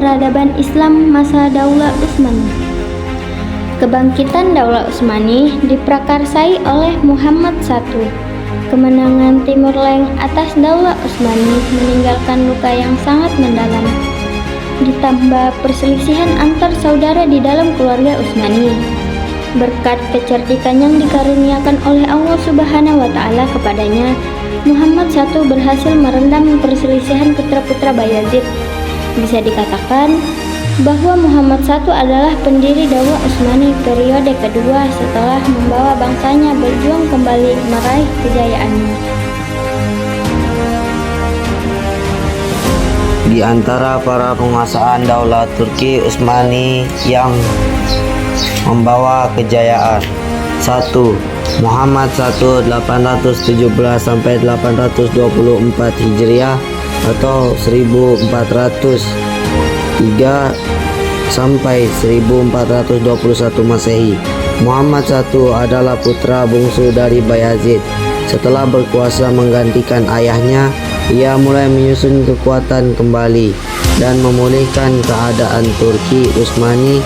peradaban Islam masa Daulah Utsmani. Kebangkitan Daulah Utsmani diprakarsai oleh Muhammad I. Kemenangan Timur Leng atas Daulah Utsmani meninggalkan luka yang sangat mendalam. Ditambah perselisihan antar saudara di dalam keluarga Utsmani. Berkat kecerdikan yang dikaruniakan oleh Allah Subhanahu wa Ta'ala kepadanya, Muhammad I berhasil meredam perselisihan putra-putra Bayazid. Bisa dikatakan bahwa Muhammad I adalah pendiri Daulah Utsmani periode kedua setelah membawa bangsanya berjuang kembali meraih kejayaannya. Di antara para penguasaan Daulah Turki Utsmani yang membawa kejayaan: 1. Muhammad I 817 sampai 824 Hijriah atau 1403 sampai 1421 Masehi. Muhammad I adalah putra bungsu dari Bayazid. Setelah berkuasa menggantikan ayahnya, ia mulai menyusun kekuatan kembali dan memulihkan keadaan Turki Utsmani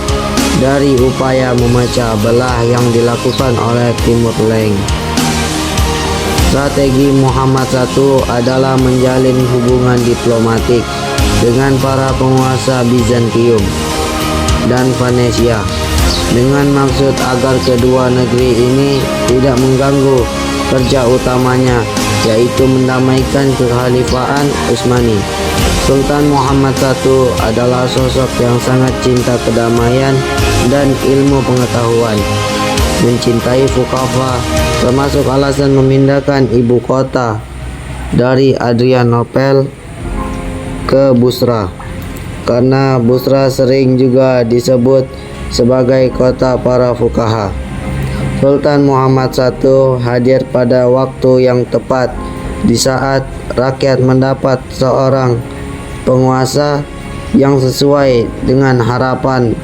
dari upaya memecah belah yang dilakukan oleh Timur Leng. Strategi Muhammad I adalah menjalin hubungan diplomatik dengan para penguasa Bizantium dan Venesia dengan maksud agar kedua negeri ini tidak mengganggu kerja utamanya, yaitu mendamaikan kekhalifahan Utsmani. Sultan Muhammad I adalah sosok yang sangat cinta kedamaian dan ilmu pengetahuan, mencintai fuqaha, termasuk alasan memindahkan ibu kota dari Adrianople ke Busra, karena Busra sering juga disebut sebagai kota para fuqaha. Sultan Muhammad I hadir pada waktu yang tepat, di saat rakyat mendapat seorang penguasa yang sesuai dengan harapan,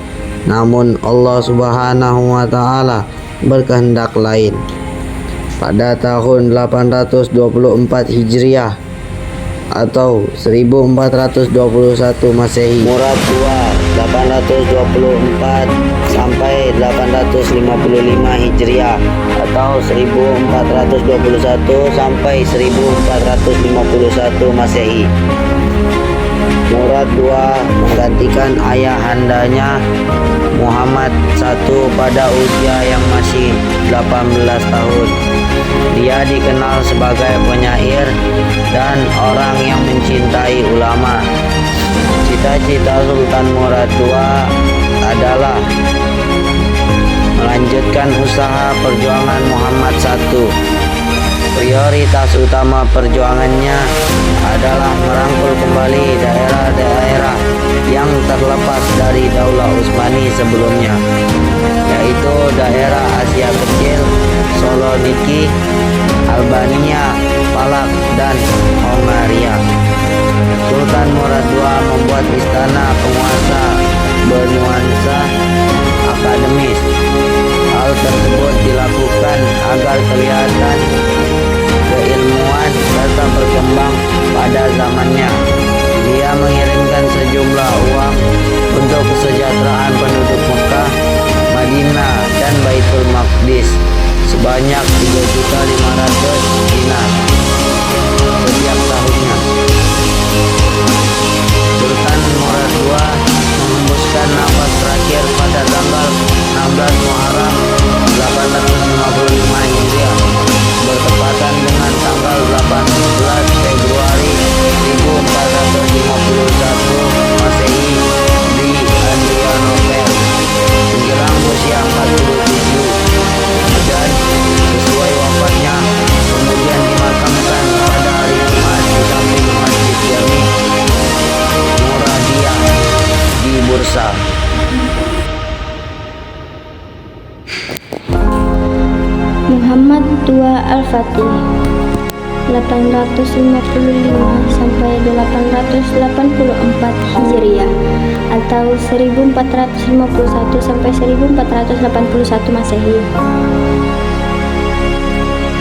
namun Allah Subhanahu wa Ta'ala berkehendak lain. Pada tahun 824 Hijriah atau 1421 Masehi, Murad II 824 sampai 855 Hijriah atau 1421 sampai 1451 Masehi. Murad II menggantikan ayahandanya Muhammad I pada usia yang masih 18 tahun. Dia dikenal sebagai penyair dan orang yang mencintai ulama. Cita-cita Sultan Murad II adalah melanjutkan usaha perjuangan Muhammad I. Prioritas utama perjuangannya adalah merangkul kembali daerah-daerah yang terlepas dari Daulah Utsmani sebelumnya, yaitu daerah Asia Kecil, Saloniki, Albania, Palak, dan Hongaria. Sultan Murad II membuat istana penguasa bernuansa akademis. Hal tersebut dilakukan agar kelihatan keilmuan serta berkembang pada zamannya. Dia mengirimkan sejumlah uang untuk kesejahteraan penduduk Mekah, Madinah, dan Baitul Maqdis sebanyak 3.500 dinar setiap tahunnya. Sultan Murad II menghembuskan nafas terakhir pada tanggal 16 Muharram 855 Hijriah bertepatan dengan tanggal 18 Februari 1451 Masehi di Adrianople menjelang usia 47, dan sesuai wafatnya kemudian dimakamkan pada hari Jumat di samping Masjid Jami Muradiyah di Bursa. Muhammad II Al-Fatih 855 sampai 884 Hijriah atau 1451 sampai 1481 Masehi.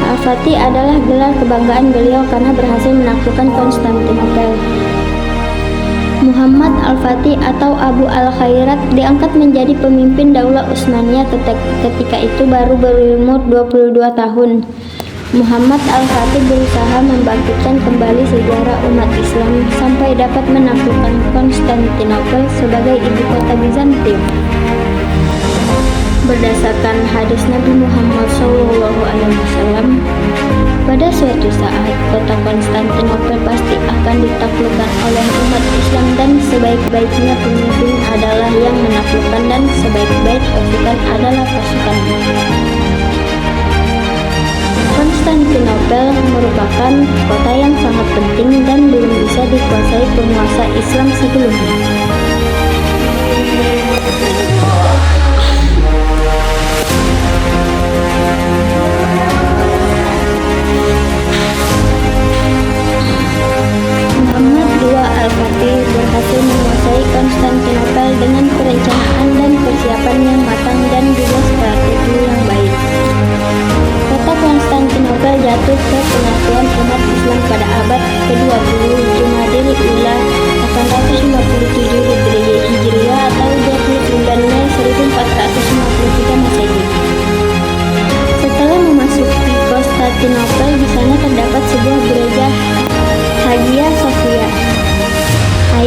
Al-Fatih adalah gelar kebanggaan beliau karena berhasil menaklukkan Konstantinopel. Muhammad Al-Fatih atau Abu Al-Khairat diangkat menjadi pemimpin Daulah Utsmaniyah ketika itu baru berumur 22 tahun. Muhammad Al-Fatih berusaha membangkitkan kembali sejarah umat Islam sampai dapat menaklukkan Konstantinopel sebagai ibu kota Bizantium. Berdasarkan hadis Nabi Muhammad SAW, pada suatu saat kota Konstantinopel pasti akan ditaklukkan oleh umat Islam dan sebaik-baiknya pemimpin adalah yang menaklukkan dan sebaik-baik pasukan adalah pasukannya. Konstantinopel merupakan kota yang sangat penting dan belum bisa dikuasai penguasa Islam sebelumnya. Muhammad II Al-Fatih berhasil menguasai Konstantinopel dengan perencanaan dan persiapan yang matang dan juga strategi yang baik. Kota Konstantinopel jatuh ke pengakuan umat Islam pada abad ke-20 Jumadil Ula 857 Hijriah atau 29 Mei 1453 Masehi. Setelah memasuki Konstantinopel, di sana terdapat sebuah gereja Hagia Sophia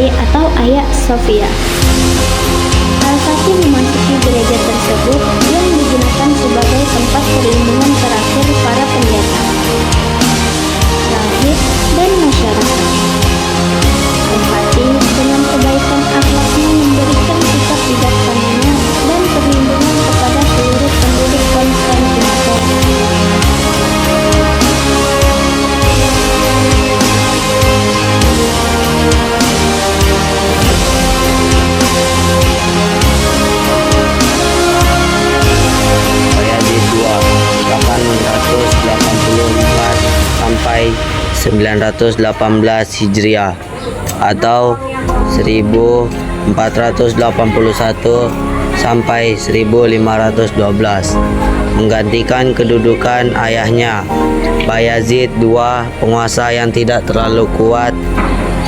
atau Hagia Sophia. Al-Fatih memasuki gereja tersebut yang digunakan sebagai tempat perlindungan terakhir para pendeta, rahib, dan masyarakat. Al-Fatih dengan kebaikan akhlaknya memberikan sikap bijaksananya dan perlindungan kepada seluruh penduduk Konstantinopel. Bayazid II 884 sampai 918 Hijriah atau 1481 sampai 1512 menggantikan kedudukan ayahnya Bayazid II, penguasa yang tidak terlalu kuat.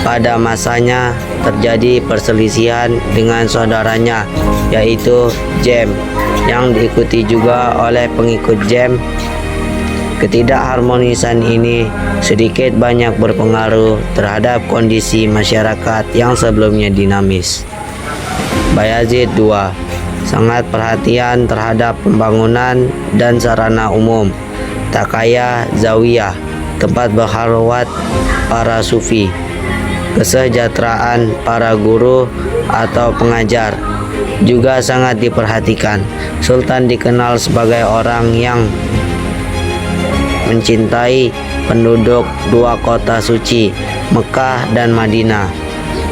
Pada masanya terjadi perselisihan dengan saudaranya yaitu Jem yang diikuti juga oleh pengikut Jem. Ketidakharmonisan ini sedikit banyak berpengaruh terhadap kondisi masyarakat yang sebelumnya dinamis. Bayazid II sangat perhatian terhadap pembangunan dan sarana umum, tak kaya zawiyah, tempat berkhalwat para sufi, kesejahteraan para guru atau pengajar juga sangat diperhatikan. Sultan dikenal sebagai orang yang mencintai penduduk dua kota suci, Mekah dan Madinah.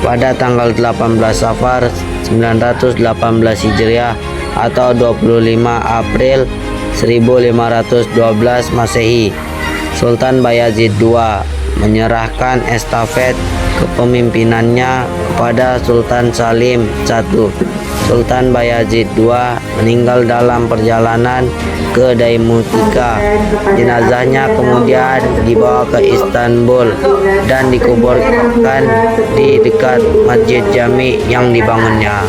Pada tanggal 18 Safar 918 Hijriah atau 25 April 1512 Masehi, Sultan Bayazid II menyerahkan estafet kepemimpinannya kepada Sultan Salim I. Sultan Bayazid II meninggal dalam perjalanan ke Daimutika. Jenazahnya kemudian dibawa ke Istanbul dan dikuburkan di dekat Masjid Jami yang dibangunnya.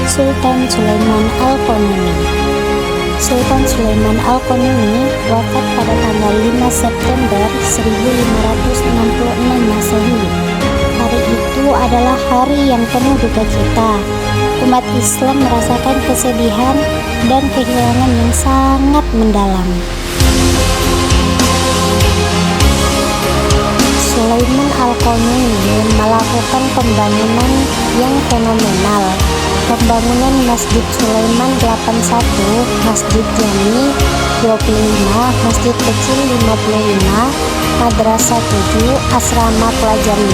Sultan Sulaiman Al-Qanuni. Sultan Sulaiman Al-Qanuni wafat pada tanggal 5 September 1566 Masehi. Hari itu adalah hari yang penuh duka cita. Umat Islam merasakan kesedihan dan kehilangan yang sangat mendalam. Sulaiman Al-Qanuni melakukan pembangunan yang fenomenal. Pembangunan Masjid Sulaiman 81, Masjid Jami 25, Masjid Kecil 55, Madrasah 7, Asrama Pelajar 5,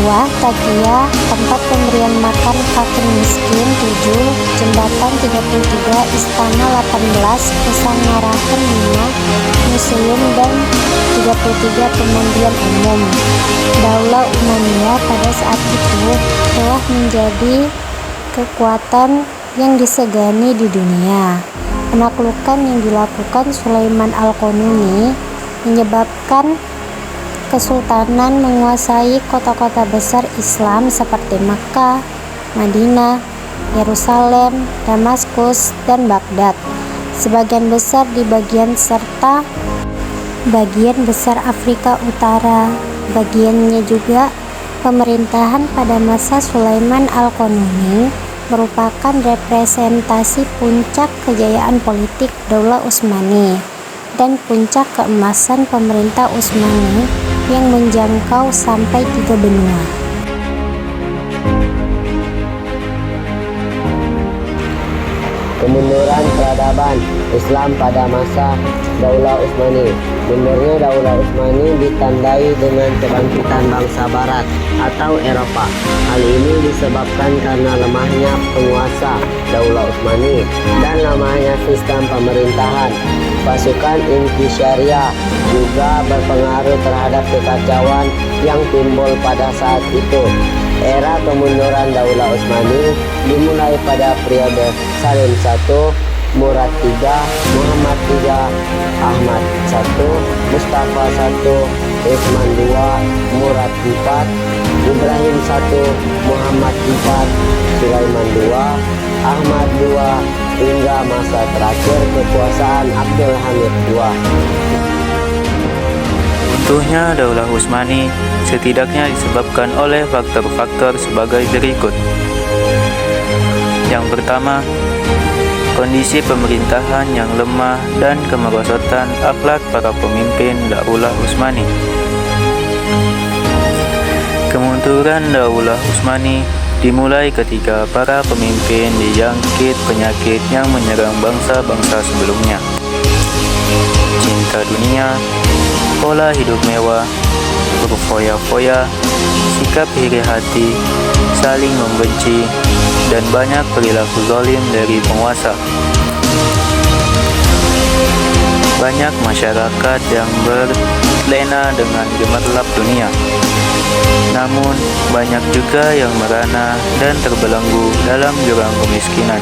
2 Takiyah, tempat pemberian makan fakir miskin 7, Jembatan 33, Istana 18, Pesanggarahan 5, Museum dan 33 pemandian umum. Daulah Umayyah pada saat itu telah menjadi kekuatan yang disegani di dunia. Penaklukan yang dilakukan Sulaiman Al-Qanuni menyebabkan Kesultanan menguasai kota-kota besar Islam seperti Makkah, Madinah, Yerusalem, Damaskus, dan Baghdad. Sebagian besar di bagian besar Afrika Utara. Bagiannya juga pemerintahan pada masa Sulaiman Al-Qanuni merupakan representasi puncak kejayaan politik Daulah Utsmani dan puncak keemasan pemerintah Utsmani yang menjangkau sampai 3 benua. Kemunduran peradaban Islam pada masa Daulah Utsmani. Mundurnya Daulah Utsmani ditandai dengan kebangkitan bangsa Barat atau Eropa. Hal ini disebabkan karena lemahnya penguasa Daulah Utsmani dan lemahnya sistem pemerintahan. Pasukan Inkisyariah juga berpengaruh terhadap kekacauan yang timbul pada saat itu. Era kemunduran Daulah Utsmani dimulai pada periode Salim I, Murad III, Muhammad III, Ahmad I, Mustafa I, Utsman II, Murad IV, Ibrahim I, Muhammad IV, Sulaiman II, Ahmad II, hingga masa terakhir kekuasaan Abdul Hamid II. Runtuhnya Daulah Utsmani setidaknya disebabkan oleh faktor-faktor sebagai berikut. Yang pertama, kondisi pemerintahan yang lemah dan kemerosotan akhlak para pemimpin Daulah Utsmani. Kemunduran Daulah Utsmani dimulai ketika para pemimpin dijangkit penyakit yang menyerang bangsa-bangsa sebelumnya. Cinta dunia, pola hidup mewah, berfoya-foya, sikap iri hati, saling membenci, dan banyak perilaku zalim dari penguasa. Banyak masyarakat yang berlena dengan gemerlap dunia. Namun, banyak juga yang merana dan terbelenggu dalam jurang kemiskinan.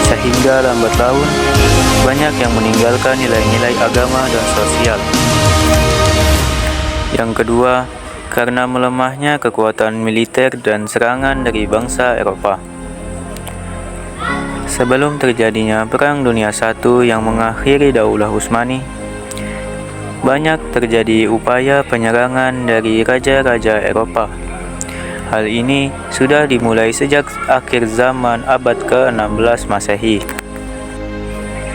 Sehingga lambat laun, banyak yang meninggalkan nilai-nilai agama dan sosial. Yang kedua, karena melemahnya kekuatan militer dan serangan dari bangsa Eropa. Sebelum terjadinya Perang Dunia I yang mengakhiri Daulah Utsmani, banyak terjadi upaya penyerangan dari raja-raja Eropa. Hal ini sudah dimulai sejak akhir zaman abad ke-16 Masehi.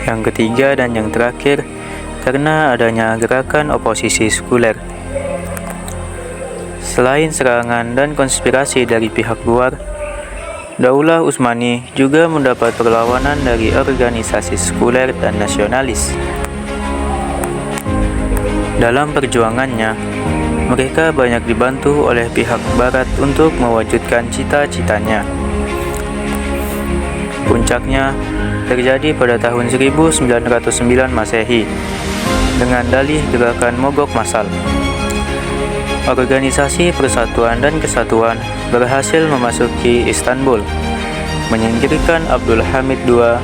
Yang ketiga dan yang terakhir, karena adanya gerakan oposisi sekuler. Selain serangan dan konspirasi dari pihak luar, Daulah Utsmani juga mendapat perlawanan dari organisasi sekuler dan nasionalis. Dalam perjuangannya, mereka banyak dibantu oleh pihak Barat untuk mewujudkan cita-citanya. Puncaknya terjadi pada tahun 1909 Masehi dengan dalih gerakan mogok massal. Organisasi Persatuan dan Kesatuan berhasil memasuki Istanbul, menyingkirkan Abdul Hamid II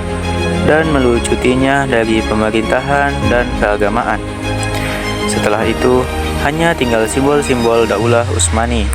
dan melucutinya dari pemerintahan dan keagamaan. Setelah itu, hanya tinggal simbol-simbol Daulah Utsmani.